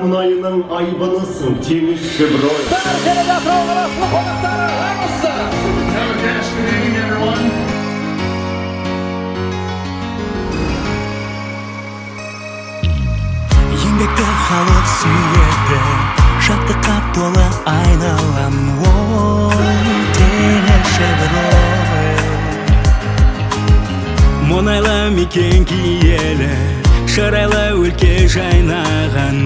мұнайының айбынысың теңіз шевроль. Телеатырау қаласының қонақтары, армысыздар? Еңбекті халық сүйеді, шаттыққа толы айналам. Теңіз шевроль, мұнайлы мекен киелі, шырайлы өлке жайнаған.